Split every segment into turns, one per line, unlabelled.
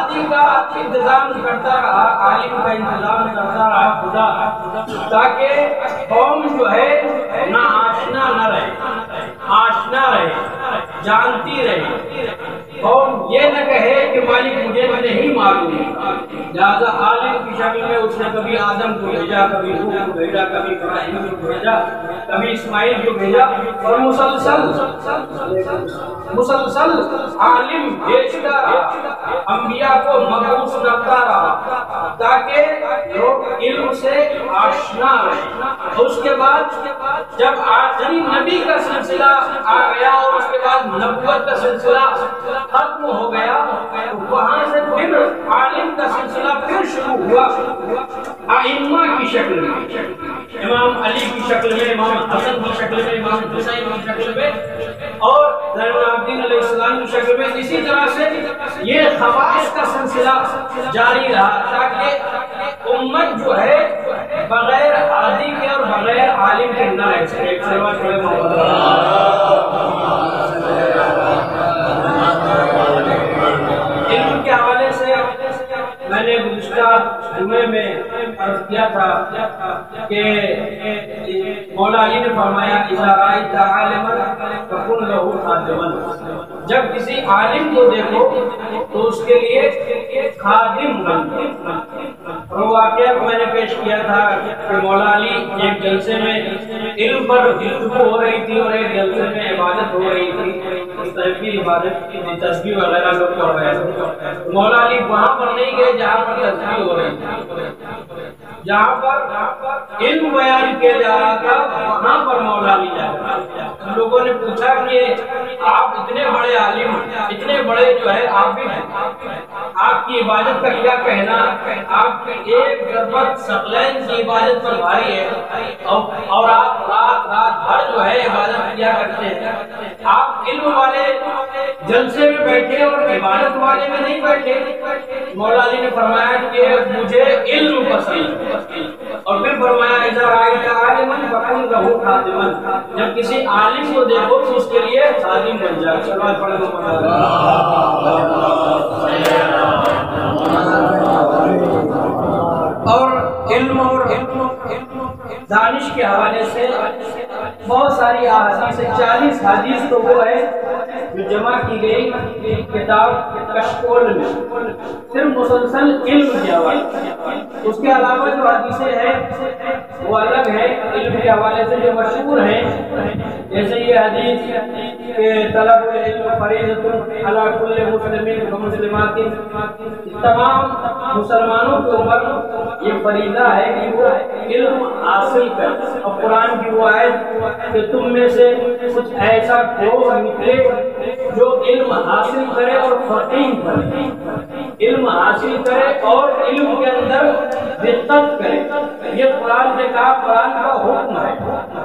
ہادی کا انتظام کرتا رہا، عالم کا انتظام کرتا رہا خدا، تاکہ قوم جو ہے نہ آشنا نہ رہے، آشنا رہے، جانتی رہے، قوم یہ نہ کہے کہ مالک مجھے نہیں معلوم، لہذا عالم کی شکل میں اس نے کبھی آدم کو بھیجا، کبھی نوح کو بھیجا، کبھی ابراہیم کو بھیجا، کبھی اسماعیل کو بھیجا، اور مسلسل عالم بھیجتا رہا، انبیاء کو مبعوث کرتا رہا تاکہ لوگ علم سے آشنا رہے۔ اور اس کے بعد جب آخری نبی کا سلسلہ آ گیا اور اس کے بعد نبوت کا سلسلہ ختم ہو گیا، وہاں سے پھر عالم کا سلسلہ پھر شروع ہوا ائمہ کی شکل میں، امام علی کی شکل میں، امام حسن کی شکل میں، امام حسین کی شکل میں، اور زین العابدین علیہ السلام کی شکل میں۔ اسی طرح سے یہ خواص کا سلسلہ جاری رہا تاکہ امت جو ہے بغیر ہادی کے اور بغیر عالم کے نہ رہ سکے۔ علم کے حوالے سے میں نے گزشتہ جمعے میں عرض کیا تھا کہ مولا علی نے فرمایا اذا رأیت عالما فکن لہ خادما، جب کسی عالم کو دیکھو تو اس کے لیے خادم بن۔ اور واقعہ میں نے پیش کیا تھا کہ مولا علی ایک جلسے میں علم پر گفتگو ہو رہی تھی اور ایک جلسے میں عبادت ہو رہی تھی، مستحبی عبادت کی تسبیح وغیرہ لوگ پڑھ رہے تھے۔ مولا علی وہاں پر نہیں گئے جہاں پر تسبیح ہو رہی تھی، جہاں پر علم بیان کیا جا رہا تھا وہاں پر مولا علی جا رہا تھا۔ لوگوں نے پوچھا کہ آپ اتنے بڑے عالم، اتنے بڑے جو ہے عابد ہیں، آپ کی عبادت کا کیا کہنا؟ آپ کی ایک ضربت ثقلین کی عبادت پر بھاری ہے اور آپ رات بھر جو ہے عبادت کیا کرتے ہیں، آپ علم والے جلسے میں بیٹھے اور عبادت والے میں نہیں بیٹھے۔ مولا علی نے فرمایا کہ مجھے علم پسند ہے، اور پھر فرمایا اذا رأیت عالما فکن لہ خادما، جب کسی عالم کو دیکھو تو اس کے لیے خادم بن جائے۔ سلام پڑھو۔ اور علم اور دانش کے حوالے سے بہت ساری احادیث، 40 حدیث تو وہ ہے جو جمع کی گئی کتاب کشکول میں، صرف مسلسل علم کے حوالے سے۔ اس کے علاوہ جو حدیثیں ہیں وہ الگ ہے علم کے حوالے سے جو مشہور ہیں، جیسے یہ حدیث کہ طلب علم فریضۃ علی کل مسلم و مسلمات، تمام مسلمانوں کے اوپر یہ فریضہ ہے کہ وہ علم حاصل کریں، اور قرآن کی وہ آیت کہ تم میں سے کچھ ایسا گروہ نکلے جو علم حاصل کرے اور فقیہ بنے، علم حاصل کرے اور علم کے اندر دقت کرے، یہ قرآن نے کہا، قرآن کا حکم ہے،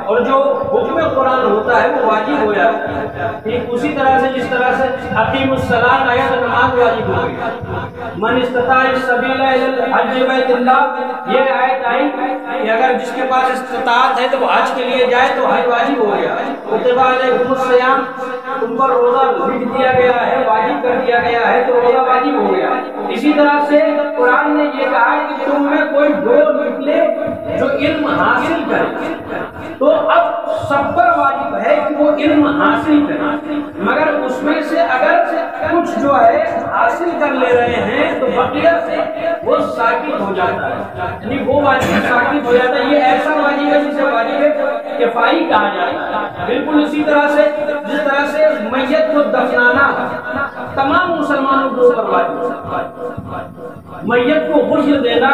اور جو حکم قرآن ہوتا ہے وہ واجب ہو جاتا ہے۔ ٹھیک اسی طرح سے جس طرح سے اقیم الصلاۃ آیا تو نماز واجب ہو گئی، من استطاع السبیل الی الحج بیت اللہ، یہ آیت آئی کہ اگر جس کے پاس استطاعت ہے تو وہ حج کے لیے جائے تو حج واجب ہو گیا۔ کتب علیکم الصیام، تم پر روزہ لکھ دیا گیا ہے، واجب کر دیا گیا ہے تو روزہ واجب ہو گیا۔ اسی طرح سے قرآن نے یہ کہا ہے کہ تم میں کوئی گروہ نکلے جو علم حاصل کرے، تو اب سب پر واجب ہے کہ وہ علم حاصل کرے، مگر اس میں سے اگر کچھ جو ہے حاصل کر لے رہے ہیں تو بقیہ سے وہ ساکت ہو جاتا ہے، یعنی وہ واجب ساکت ہو جاتا ہے۔ یہ ایسا واجب ہے جسے واجب کفائی کہا جاتا ہے۔ بالکل اسی طرح سے جس طرح سے میت کو دفنانا تمام مسلمانوں کے اوپر واجب ہے، میت کو غسل دینا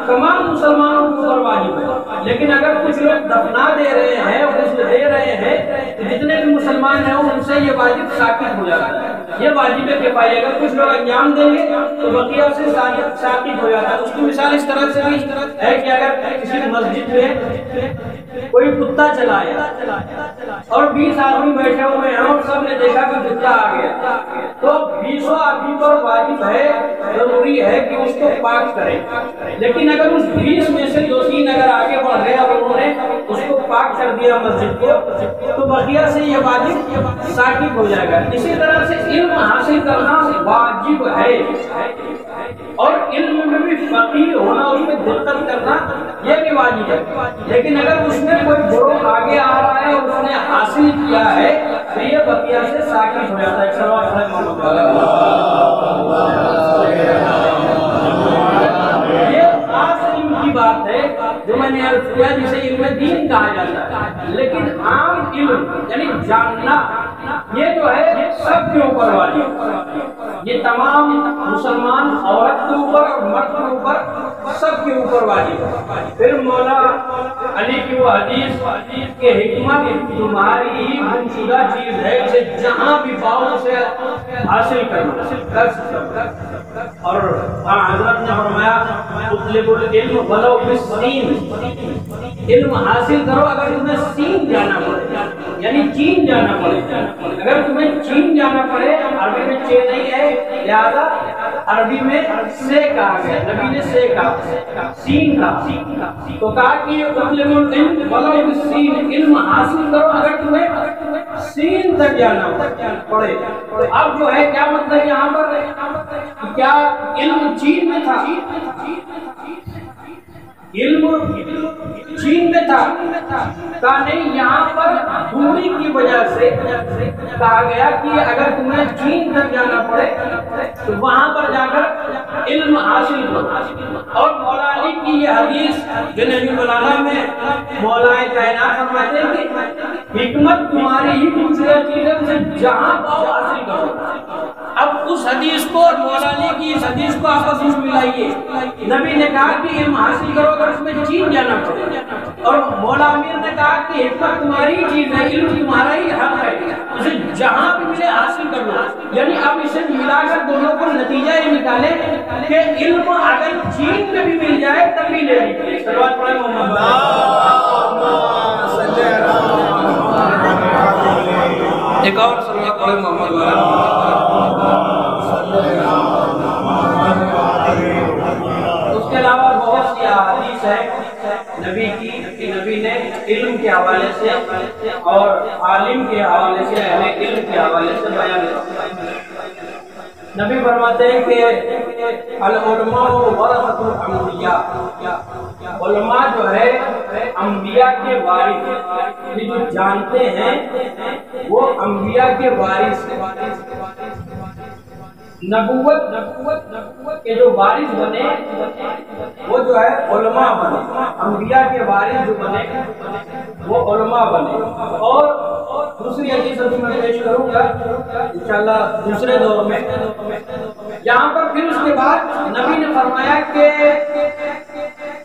تمام مسلمانوں کے اوپر واجب ہے، لیکن اگر کچھ لوگ دفنا دے رہے ہیں، غسل دے رہے ہیں، تو جتنے بھی مسلمان ہیں ان سے یہ واجب ساکت ہو جاتا ہے، یہ واجب کفائی۔ اگر کچھ لوگ انجام دیں گے تو بقیہ سے ساکت ہو جاتا ہے۔ اس کی مثال اس طرح سے بھی ہے کہ اگر کسی مسجد میں کوئی کتا چلایا اور 20 آدمی بیٹھے ہوئے ہیں اور سب نے دیکھا کہ کتا آ گیا، تو 20 آدمی پر واجب ہے، ضروری ہے کہ اس کو پاک کرے، لیکن اگر اس 20 میں سے 2-3 اگر آگے بڑھ گئے اور انہوں نے اس کو پاک کر دیا مسجد کو تو بقیہ سے یہ واجب ثابت ہو جائے گا۔ اسی طرح سے علم حاصل کرنا واجب ہے، اور علم میں بھی فقیر ہونا، اس میں دقت کرنا یہ بھی واجب ہے۔ لیکن اگر اس میں کوئی گروہ آگے آ رہا ہے اور اس نے حاصل کیا ہے تو یہ بقیہ سے ثابت ہو جاتا ہے۔ کی بات ہے جو میں نے عرض کیا جسے علم دین کہا جاتا ہے، لیکن عام علم یعنی جاننا یہ جو ہے سب کے اوپر واجب، یہ تمام مسلمان عورت کے اوپر اور مرد کے اوپر سب کے اوپر واجب۔ پھر مولا علی کی وہ حدیث کہ حکمت تمہاری ہی گمشدہ چیز ہے، اسے جہاں بھی پاؤ اسے حاصل کرنا۔ اور حضرت نے فرمایا اطلب العلم ولو بالسین، علم حاصل کرو اگر تمہیں سین جانا پڑے یعنی چین جانا پڑے۔ اگر تمہیں چین جانا پڑے، عربی میں چین نہیں ہے لہذا عربی میں سے کہا گیا، نبی نے سے کہا، سین کہا تو کہا کہ اطلب العلم ولو بالسین، علم حاصل کرو اگر تمہیں سین تک جانا پڑے۔ اب جو ہے کیا مطلب یہاں پر کیا علم چین میں تھا؟ علم چین میں تھا کہا نہیں، یہاں پر دوری کی وجہ سے کہا گیا کہ اگر تمہیں چین تک جانا پڑے تو وہاں پر جا کر علم حاصل کرو۔ اور مولا علی کی یہ حدیث جو نبی بلاغہ میں مولا کائنات فرماتے ہیں کہ حکمت تمہاری ہی دوسرے چیزوں سے جہاں پاؤ حاصل کرو۔ اب اس حدیث کو اور مولا علی کی اس حدیث کو آپس میں ملائیے۔ نبی نے کہا کہ علم حاصل کرو اگر اس میں چین جانا پڑے، اور مولا امیر نے کہا کہ حکمت تمہاری چیز ہے، علم تمہارا ہی حق ہے، اسے جہاں بھی ملے حاصل کر لو۔ یعنی اب اسے ملا کر دونوں کو نتیجہ یہ نکالے کہ علم اگر چین میں بھی مل جائے تب بھی لے لیجیے۔ صلوات پڑھیں محمد۔ ایک اور صلوات پڑھیں محمد۔ اس کے علاوہ بہت سی احادیث ہے نبی کی کہ نبی نے علم کے حوالے سے اور عالم کے حوالے سے، اہل علم کے حوالے سے بیان کیا۔ نبی فرماتے ہیں کہ العلماء ورثۃ الانبیاء، علماء جو ہے انبیاء کے وارث، یہ جو جانتے ہیں وہ انبیاء کے وارث ہیں۔ نبوت کے جو وارث بنے وہ جو ہے علماء بنے، انبیاء کے وارث جو بنے وہ علماء بنے۔ اور دوسری حدیث میں پیش کروں گا انشاءاللہ دوسرے دور میں۔ یہاں پر پھر اس کے بعد نبی نے فرمایا کہ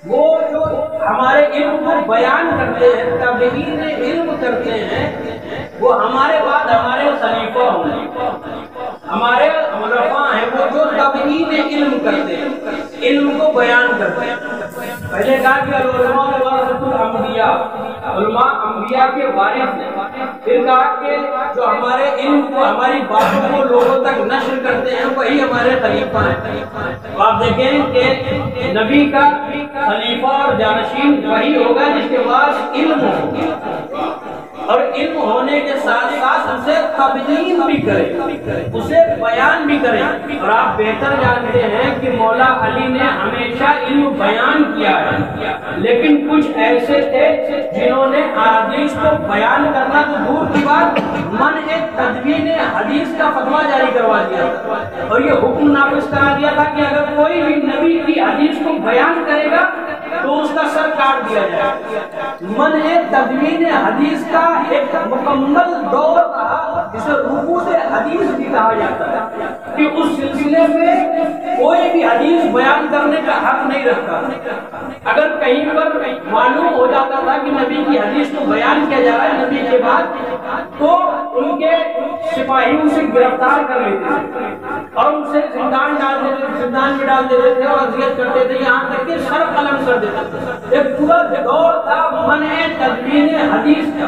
وہ جو ہمارے علم کو بیان کرتے ہیں، تابعین علم کرتے ہیں، وہ ہمارے بعد ہمارے خلیفہ ہوں گے، ہمارے خلفاء ہیں وہ جو تابعین علم کرتے ہیں، علم کو بیان کرتے ہیں۔ پہلے کہا کہ العلماء ورثۃ الانبیاء، علماء انبیاء کے وارث ہیں۔ پھر کہا کہ جو ہمارے علم کو، ہماری باتوں کو لوگوں تک نشر کرتے ہیں وہی ہمارے خلیفہ ہیں۔ آپ دیکھیں کہ نبی کا خلیفہ اور جانشین وہی ہوگا جس کے پاس علم ہو، اور علم ہونے کے ساتھ ساتھ اسے تبلیغ بھی کرے، اسے بیان بھی کرے۔ اور آپ بہتر جانتے ہیں کہ مولا علی نے ہمیشہ علم بیان کیا ہے، لیکن کچھ ایسے تھے جنہوں نے احادیث کو بیان کرنا تو دور کی بات منع تدوین حدیث کا فتویٰ جاری کروا دیا تھا، اور یہ حکم نافذ کرا دیا تھا کہ اگر کوئی بھی نبی کی حدیث کو بیان کرے گا تو اس کا سر کاٹ دیا جائے۔ منع تدوین حدیث کا ایک مکمل دور رہا جسے رکود حدیث بھی کہا جاتا ہے، کہ اس سلسلے میں کوئی بھی حدیث بیان کرنے کا حق نہیں رکھتا۔ اگر کہیں پر معلوم ہو جاتا تھا کہ نبی کی حدیث کو بیان کیا جا رہا ہے نبی کے بعد، تو ان کے سپاہی اسے گرفتار کر لیتے تھے اور اسے زندان میں ڈال دیتے تھے اور اذیت کرتے تھے، یہاں تک کہ سر قلم کر دیتے تھے۔ ایک پورا دور تھا منع تدوین حدیث کا۔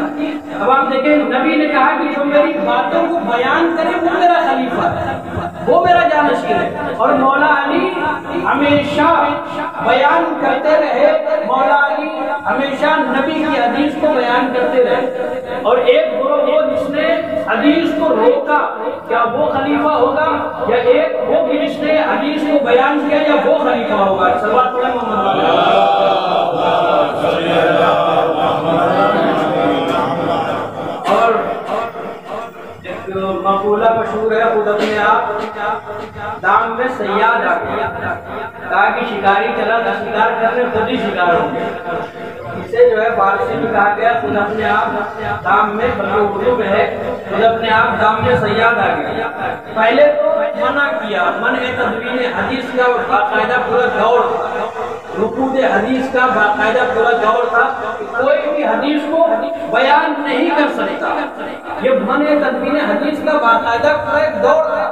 اب آپ دیکھیں نبی نے کہا کہ جو میری باتوں کو بیان کرے وہ میرا خلیفہ ہے، وہ میرا جانشین ہے۔ اور مولا علی ہمیشہ بیان کرتے رہے، مولا علی ہمیشہ نبی کی حدیث کو بیان کرتے رہے، اور ایک گروہ وہ جس نے حدیث کو روکا، کیا وہ خلیفہ ہوگا؟ یا ایک وہ جس نے حدیث کو بیان کیا، یا وہ خلیفہ ہوگا؟ صلوات پڑھیں محمد اور ایک مقولہ مشہور ہے، خود اپنے آپ دام میں صیاد آ گیا، کہا کہ شکاری چلا تھا شکار کرنے، خود ہی شکار ہو گیا۔ اسے جو ہے فارسی میں کہا گیا خود اپنے آپ دام میں، بلکہ اردو میں ہے خود اپنے آپ دام میں صیاد آ گیا۔ پہلے تو منع کیا، منع تدوین حدیث کا باقاعدہ پورا دور تھا، رکوع حدیث کا باقاعدہ پورا دور تھا، کوئی بھی حدیث کو بیان نہیں کر سکتا، یہ منع تدوین حدیث کا باقاعدہ پورا ایک دور تھا۔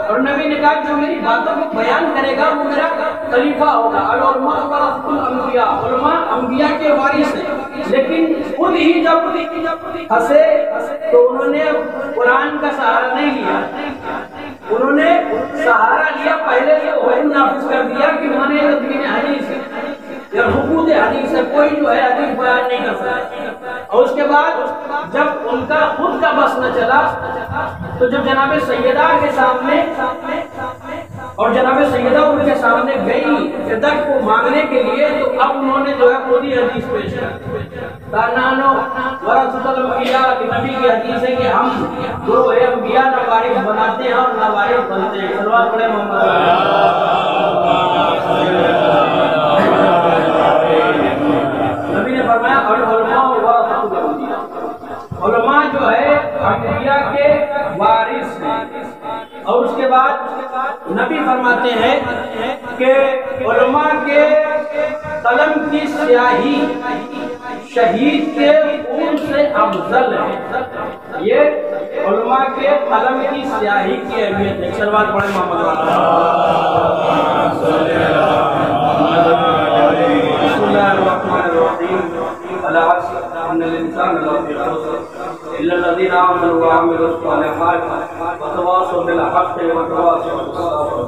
اور نبی نے کہا جو میری باتوں کو بیان کرے گا وہ میرا خلیفہ ہوگا۔ العلماء ورثۃ الانبیاء، علماء انبیاء کے وارث ہیں۔ لیکن خود ہی جب ہنسے تو انہوں نے قرآن کا سہارا نہیں لیا، انہوں نے سہارا لیا پہلے سے وہی نافذ کر دیا کہ منع تدوین حدیث یا رکوع حدیث ہے، کوئی جو ہے حدیث بیان نہیں کر سکتا۔ اور اس کے بعد جب ان کا خود کا بس نہ چلا تو جب جناب سیدہ کے سامنے اور جناب سیدہ ان کے سامنے گئی عدد کو مانگنے کے لیے، تو اب انہوں نے جو ہے خود ہی حدیث پیش کر کانانو ورثۃ الانبیاء کہ نبی کی حدیث ہے کہ ہم گروہ انبیاء نہ وارث بناتے ہیں اور نہ وارث بنتے ہیں۔ صلوات پڑھیں محمد۔ نبی نے فرمایا علماء ورثۃ الانبیاء، علماء جو ہے انبیاء کے وارث ہیں۔ اور اس کے بعد نبی فرماتے ہیں کہ علماء کے قلم کی سیاہی شہید کے خون سے افضل ہے۔ یہ علماء کے قلم کی سیاہی کی اہمیت ہے۔ صلوات پڑھیں محمد۔ بسم اللہ الرحمن الرحیم۔ العصر ان الانسان لفی خسر الا الذین آمنوا وعملوا الصالحات وتواصوا بالحق وتواصوا بالصبر۔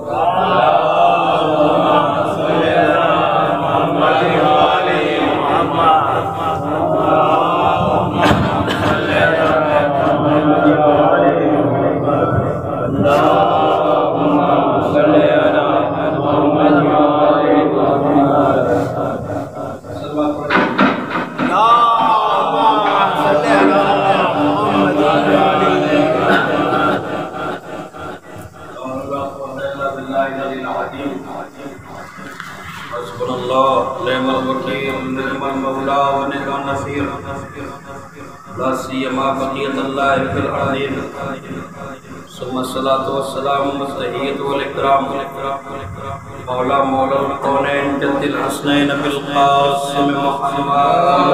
لا سیما بقیت اللہ فی الارضین ثم الصلاة والسلام والتحیۃ والاکرام مولا مولا الکونین جد الحسنین بالقاسم محمد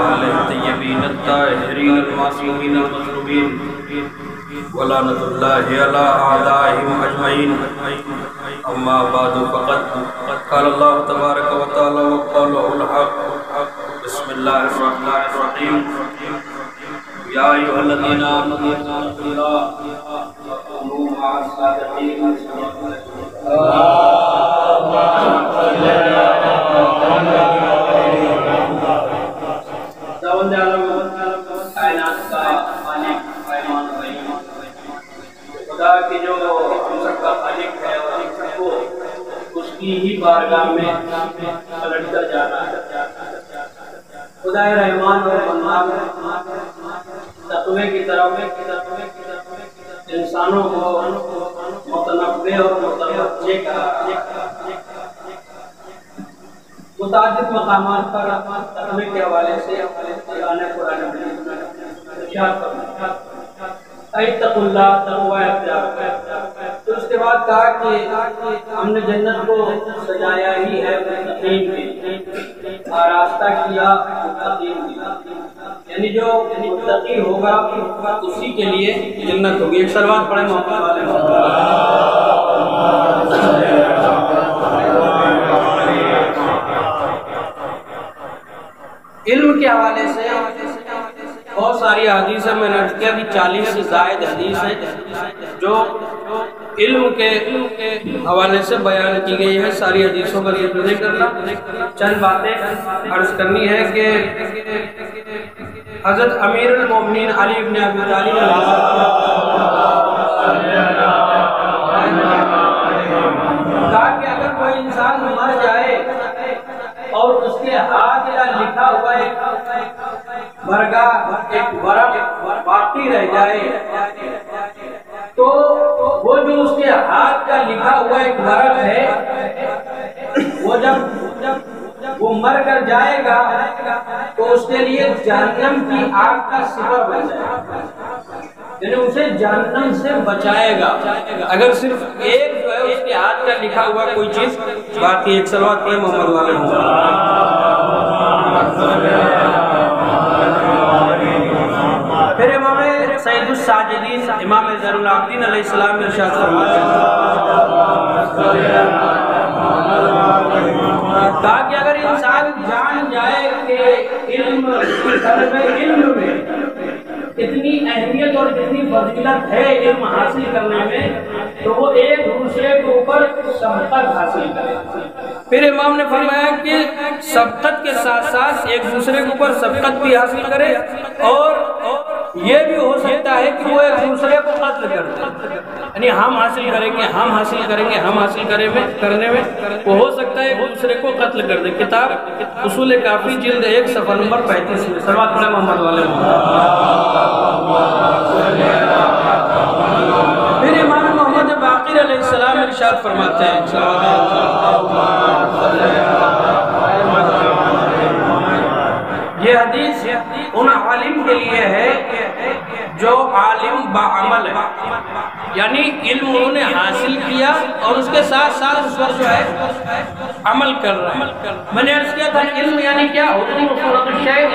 وآلہ الطیبین الطاہرین المعصومین المظلومین ولعنۃ اللہ علی اعدائہم اجمعین۔ اما بعد فقد قال اللہ تبارک و تعالی وقوله الحق۔ بسم اللہ الرحمن الرحیم۔ یا ایھا الذین آمنوا اتقوا اللہ وکونوا مع الصادقین۔ خداوند عالم کائنات کا خالق رحمان رحیم، خدا کی جو ہم سب کا خالق ہے اور ہم سب کو اس کی ہی بارگاہ میں پلٹ کر جانا ہے۔ خدا رحمان اور منان تقوی کی طرف انسانوں کو متنبع اور متوجہ کرا، متعدد مقامات پر تقوی کے حوالے سے قرآن مجید ارشاد فرمایا اتقوا اللہ، تقوی اختیار کرو۔ تو اس کے بعد کہا کہ ہم نے جنت کو سجایا ہی ہے متقین کے، آراستہ کیا متقین کے، یعنی جو متقی ہوگا اسی کے لیے جنت ہوگی۔ ایک صلوات پڑھیں محمد والے۔ علم کے حوالے سے بہت ساری حدیث میں نے کیا کہ 40 سے زائد حدیث ہے جو علم کے حوالے سے بیان کی گئی ہے. ساری حدیثوں کا ذکر نہیں کرنا، چند باتیں عرض کرنی ہے کہ حضرت امیر المومنین علی بن ابی طالب کہا کہ اگر کوئی انسان مر جائے اور اس کے ہاتھ کا لکھا ہوا ایک برگاہ ایک ورق باقی رہ جائے تو وہ جو اس کے ہاتھ کا لکھا ہوا ایک ورق ہے وہ جب وہ مر کر جائے گا تو اس کے لیے جہنم کی آگ کا سپر بن جائے گا، یعنی اسے جہنم سے بچائے گا اگر صرف ایک جو ہے اس کے ہاتھ کا لکھا ہوا کوئی چیز باقی. ایک صلوات پڑھیں محمد والے پھر امام سید الساجدین امام زین العابدین علیہ السلام نے ارشاد فرمایا تاکہ اگر انسان جان جائے کہ علم میں اتنی اہمیت اور اتنی فضیلت ہے علم حاصل کرنے میں تو وہ ایک دوسرے کے اوپر سبقت حاصل کرے. پھر امام نے فرمایا کہ سبقت کے ساتھ ساتھ ایک دوسرے کے اوپر سبقت بھی حاصل کرے اور یہ بھی ہو سکتا ہے کہ وہ ایک دوسرے کو قتل کر دے، یعنی ہم حاصل کریں گے ہم حاصل کریں گے ہم حاصل کرنے میں وہ ہو سکتا ہے ایک دوسرے کو قتل کر دے. کتاب اصول کافی جلد 1 صفحہ نمبر 35 میں. صلوات پڑھیں محمد والے پھر امام محمد باقر علیہ السلام ارشاد فرماتے ہیں یہ حدیث ان عالم کے لیے ہے جو عالم بعمل ہے، یعنی علم انہوں نے حاصل کیا اور اس کے ساتھ ساتھ اس پر جو ہے عمل کر رہا ہے. میں نے عرض کیا تھا علم یعنی کیا ہوتی ہے؟ صورت الشیء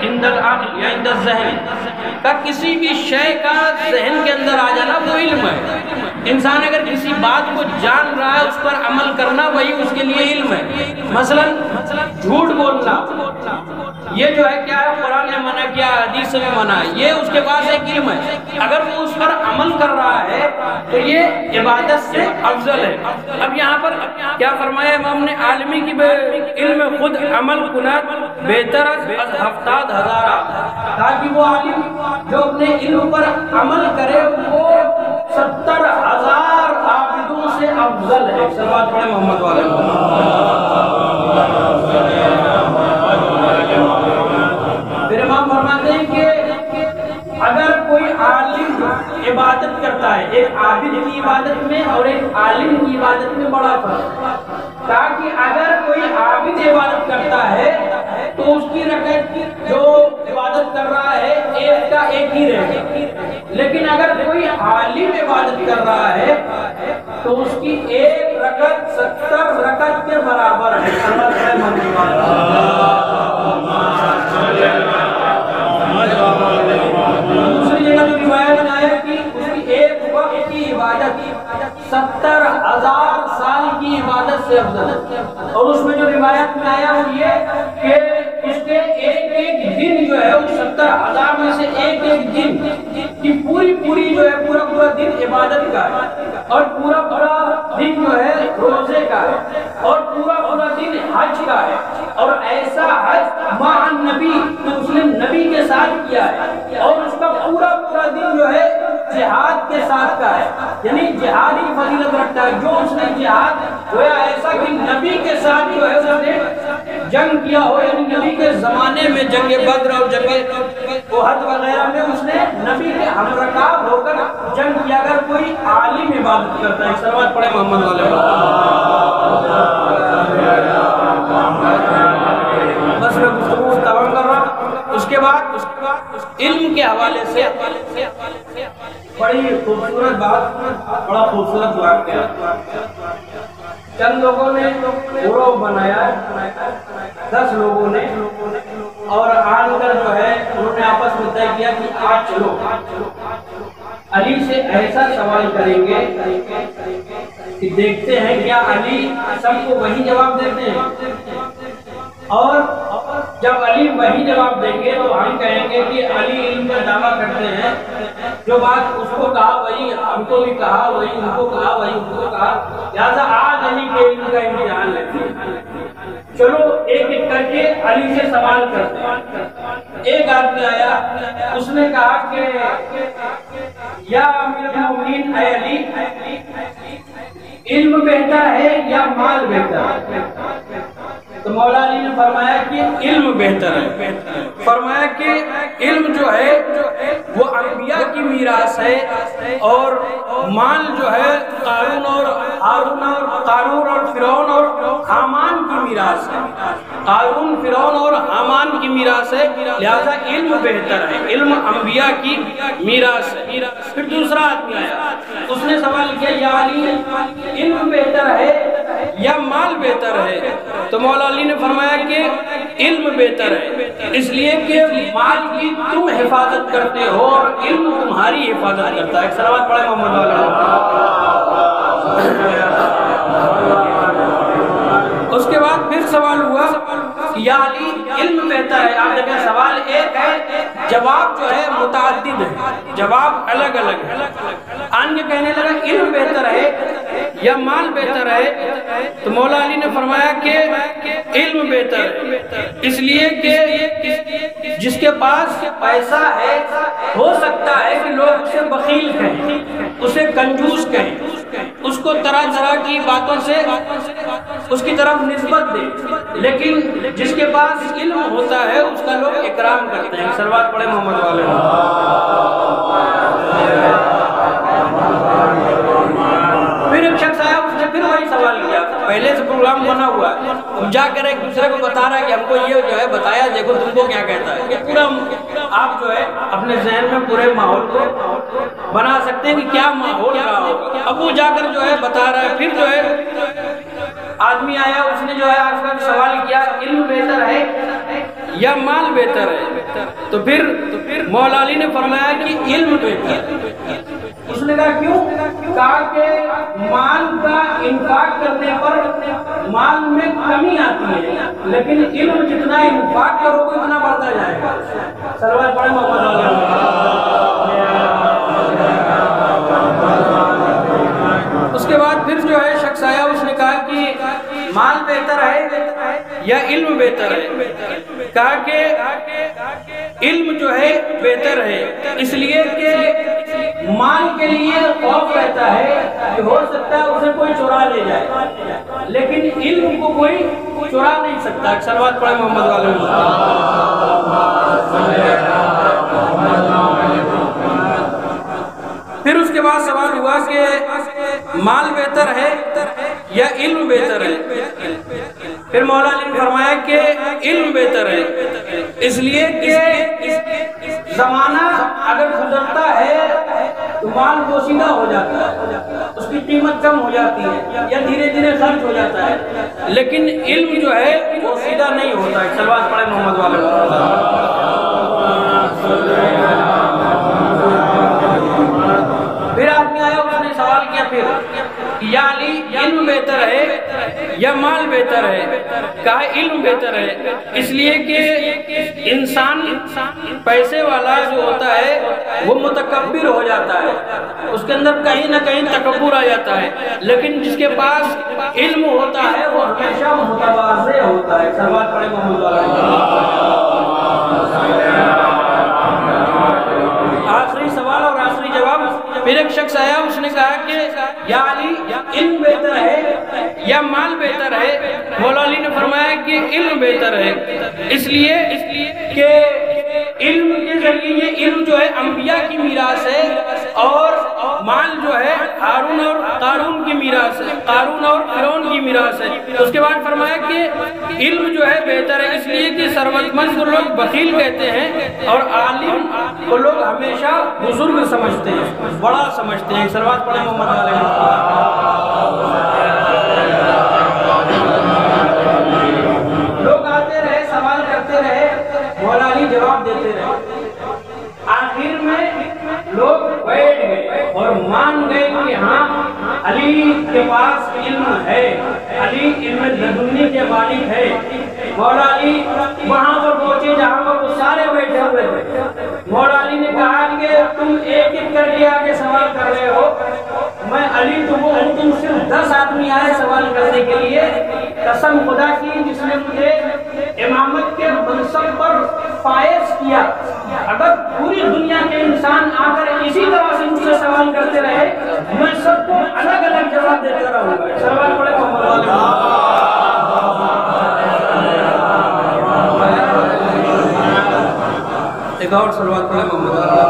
عند العقل یا عند الذہن کا کسی بھی شے کا ذہن کے اندر آ جانا وہ علم ہے. انسان اگر کسی بات کو جان رہا ہے اس پر عمل کرنا وہی اس کے لیے علم ہے. مثلا جھوٹ بولنا یہ جو ہے کیا ہے قرآن نے منع کیا حدیث میں منع ہے، یہ اس کے پاس ایک علم ہے. اگر وہ اس پر عمل کر رہا ہے تو یہ عبادت سے افضل ہے. اب یہاں پر کیا فرمایا امام نے عالمی کی علم خود عمل کنات بہتر از 70,000 تاکہ وہ عالم جو اپنے علم پر عمل کرے وہ 70,000 عابدوں سے افضل ہے. صلوات پڑھیں محمد والے. پھر امام فرماتے ہیں کہ اگر کوئی عالم عبادت کرتا ہے، ایک عابد کی عبادت میں اور ایک عالم کی عبادت میں بڑا فرق ہے، تاکہ اگر کوئی عابد عبادت کرتا ہے تو اس کی رکعت جو عبادت کر رہا ہے ایک کا ایک ہی رہے گا، لیکن اگر کوئی عالم عبادت کر رہا ہے تو اس کی ایک رکعت 70 رکعت کے برابر ہے. دوسری جگہ جو روایت میں آیا کہ اس کی ایک وقت کی عبادت 70,000 سال کی عبادت سے افضل ہے. اور اس میں جو روایت میں آیا وہ یہ کہ اس کے ایک ایک دن جو ہے وہ 70,000 میں سے ایک ایک دن کی پوری جو ہے پورا دن عبادت کا ہے اور پورا دن جو ہے روزے کا ہے اور پورا دن حج کا ہے اور ایسا حج مع النبی تو اس نے نبی کے ساتھ کیا ہے اور اس کا پورا دن جو ہے جہاد کے ساتھ کا ہے، یعنی جہاد کی فضیلت رکھتا ہے. جو اس نے جہاد ہوا ایسا کہ نبی کے ساتھ جو ہے اس نے جنگ کیا ہو، یعنی نبی کے زمانے میں جنگ بدر اور جنگ احد وغیرہ میں اس نے نبی کے ہمرکاب ہو کر جنگ کیا. اگر کوئی عالم عبادت کرتا ہے. صلوات پڑھیں محمد والے. بس میں گفتگو تمام کر رہا ہوں. اس کے بعد علم کے حوالے سے بڑی خوبصورت بات، بڑا خوبصورت واقعہ. چند لوگوں نے گروہ بنایا 10 لوگوں نے اور آن کر جو ہے انہوں نے آپس میں طے کیا کہ آج چلو علی سے ایسا سوال کریں گے کہ دیکھتے ہیں کیا علی سب کو وہی جواب دیتے ہیں اور جب علی وہی جواب دیں گے تو ہم کہیں گے کہ علی علم کا دعویٰ کرتے ہیں، جو بات اس کو کہا وہی ہم کو بھی کہا، وہی ان کو کہا، وہی ان کو کہا، لہٰذا آج علی کے علم کا امتحان لیتے ہیں۔ چلو ایک ایک کر کے علی سے سوال کرتے ہیں۔ ایک آدمی آیا، اس نے کہا کہ یا امیر المومنین اے علی، علم بہتر ہے یا مال بہتر ہے؟ تو مولا علی نے فرمایا کہ علم بہتر ہے۔ فرمایا کہ علم جو ہے وہ انبیاء کی میراث ہے، اور مال جو ہے قارون اور ہارون اور قارون اور فرعون اور حامان کی میراث ہے۔ قارون، فرعون اور حامان کی میراث ہے، لہذا علم بہتر ہے، علم انبیاء کی میراث ہے۔ پھر دوسرا آدمی آیا، اس نے سوال کیا یا علی، علم بہتر ہے یا مال بہتر ہے؟ تو مولا علی نے فرمایا کہ علم بہتر ہے، اس لیے کہ مال کی تم حفاظت کرتے ہو اور علم تمہاری حفاظت کرتا ہے۔ ایک صلوات پڑھیں محمد علیہ۔ اس کے بعد پھر سوال ہوا کہ یا علی، علم بہتر ہے۔ آپ دیکھیں سوال ایک ہے، جواب جو ہے متعدد ہے، جواب الگ الگ ہے۔ آن کے کہنے لگا علم بہتر ہے یا مال بہتر ہے؟ تو مولا علی نے فرمایا کہ علم بہتر ہے، اس لیے کہ جس کے پاس پیسہ ہے ہو سکتا ہے کہ لوگ اسے بخیل کہیں، اسے کنجوس کہیں، اس کو طرح طرح کی باتوں سے اس کی طرف نسبت دے، لیکن جس کے پاس علم ہوتا ہے اس کا لوگ اکرام کرتے ہیں۔ صلوات پڑھیں محمد والے۔ پھر ایک شخص آیا، اس نے پھر وہی سوال کیا، پہلے سے پروگرام بنا ہوا ہے، ہم جا کر ایک دوسرے کو بتا رہا ہے کہ ہم کو یہ جو ہے بتایا، دیکھو تم کو کیا کہتا ہے۔ یہ پورا آپ جو ہے اپنے ذہن میں پورے ماحول کو بنا سکتے ہیں کہ کیا ماحول رہا ہوگا۔ اب وہ جا کر جو ہے بتا رہا ہے، پھر جو ہے آدمی آیا، اس نے جو ہے آج کل سوال کیا علم بہتر ہے یا مال بہتر ہے؟ تو پھر مولا علی نے فرمایا کہ علم بہتر ہے۔ اس نے کہا کیوں؟ کہا کہ مال کا انفاق کرنے پر مال میں کمی آتی ہے، لیکن علم جتنا انفاق کرو گے اتنا بڑھتا جائے گا۔ صلوات پڑھیں محمد علیہ۔ اس کے بعد پھر جو ہے شخص آیا، اس نے کہا کہ مال بہتر ہے یا علم بہتر ہے؟ کہا کہ علم جو ہے بہتر ہے، اس لیے کہ مال کے لیے خوف رہتا ہے کہ ہو سکتا ہے اسے کوئی چورا لے جائے، لیکن علم کو کوئی چورا نہیں سکتا۔ صلوات پڑھیں محمد والے۔ پھر اس کے بعد سوال ہوا کہ مال بہتر ہے یا علم بہتر ہے؟ پھر مولا علی نے فرمایا کہ علم بہتر ہے، اس لیے کہ زمانہ اگر گزرتا ہے تو مال پوشیدہ ہو جاتا ہے، اس کی قیمت کم ہو جاتی ہے یا دھیرے دھیرے خرچ ہو جاتا ہے، لیکن علم جو ہے وہ سیدھا نہیں ہوتا ہے۔ صلوات پڑھیں محمد والے۔ پھر آدمی آیا، اس نے سوال کیا پھر یا علی، علم بہتر ہے یا مال بہتر ہے؟ کہا علم بہتر ہے، اس لیے کہ انسان پیسے والا جو ہوتا ہے وہ متکبر ہو جاتا ہے، اس کے اندر کہیں نہ کہیں تکبر آ جاتا ہے، لیکن جس کے پاس علم ہوتا ہے وہ ہمیشہ متواضع ہوتا ہے۔ صلوات پڑھیں محمد علیہ۔ آخری سوال اور آخری جواب۔ پھر ایک شخص آیا، اس نے کہا کہ یا علی، علم بہتر ہے یا مال بہتر ہے؟ مولا علی نے فرمایا کہ علم بہتر ہے، اس لیے کہ علم کے ذریعے یہ علم جو ہے انبیاء کی میراث ہے، اور مال جو ہے ہارون اور قارون کی میراث ہے، قارون اور فرعون کی میراث ہے۔ اس کے بعد فرمایا کہ علم جو ہے بہتر ہے، اس لیے کہ ثروت مند کو لوگ بخیل کہتے ہیں، اور عالم کو لوگ ہمیشہ بزرگ سمجھتے ہیں، بڑا سمجھتے ہیں۔ صلوات پڑھیں محمد علیہ۔ لوگ آتے رہے، سوال کرتے رہے، مولا علی جواب دیتے رہے، آخر میں لوگ بیٹھ گئے اور مان گئے کہ ہاں علی کے پاس علم ہے، علی علم لدنی کے مالک ہے، مولا علی وہاں پر پہنچے جہاں پر وہ سارے بیٹھے ہوئے تھے. مولا علی نے کہا کہ تم ایک ایک کر کے آگے سوال کر رہے ہو, میں علی تم صرف 10 آدمی آئے سوال کرنے کے لیے. قسم خدا کی جس نے مجھے امامت کے منصب پر فائز کیا, اگر پوری دنیا کے انسان آ کر اسی طرح سے مجھ سے سوال کرتے رہے میں سب کو الگ الگ جواب دیتا رہوں گا. سوال پڑے محمد علی. ایک اور سلوات پڑھے محمد علی.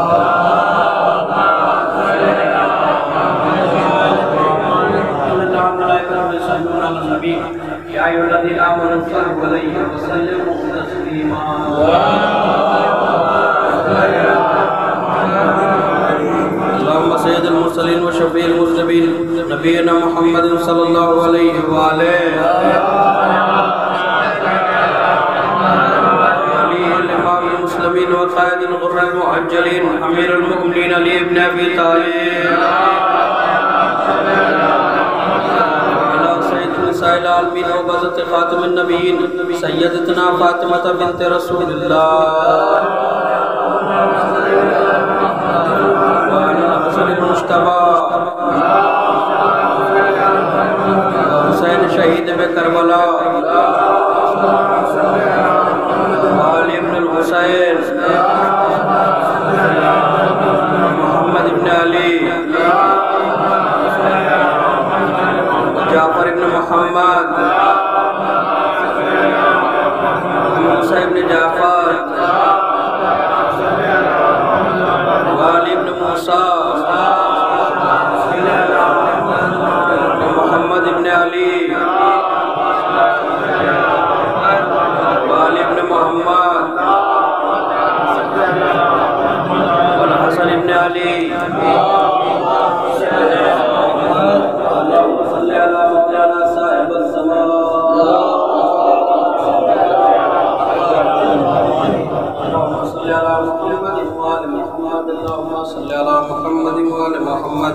یا ایھا الذین آمنوا صلوا علیہ وسلموا تسلیما. اللهم سيد المرسلين وشفيع المذنبين نبينا محمد صلى الله عليه وآله الإمام المسلمين وقائد الغر المعجلين أمير المؤمنين علي بن أبي طالب وعلى سيد نساء العالمين وبذة خاتم النبيين سيدتنا فاطمة بنت رسول الله مصطفیٰ حسین شہید میں کربلا علی ابن الحسین محمد ابن علی جعفر ابن محمد موسیٰ ابن جعفر علی ابن موسیٰ محمد ابن علی علی ابن محمد والحسن ابن علی. اللهم صل على مولانا صاحب الزمان اللهم صل على محمد وآل محمد اللهم صل على محمد وآل محمد.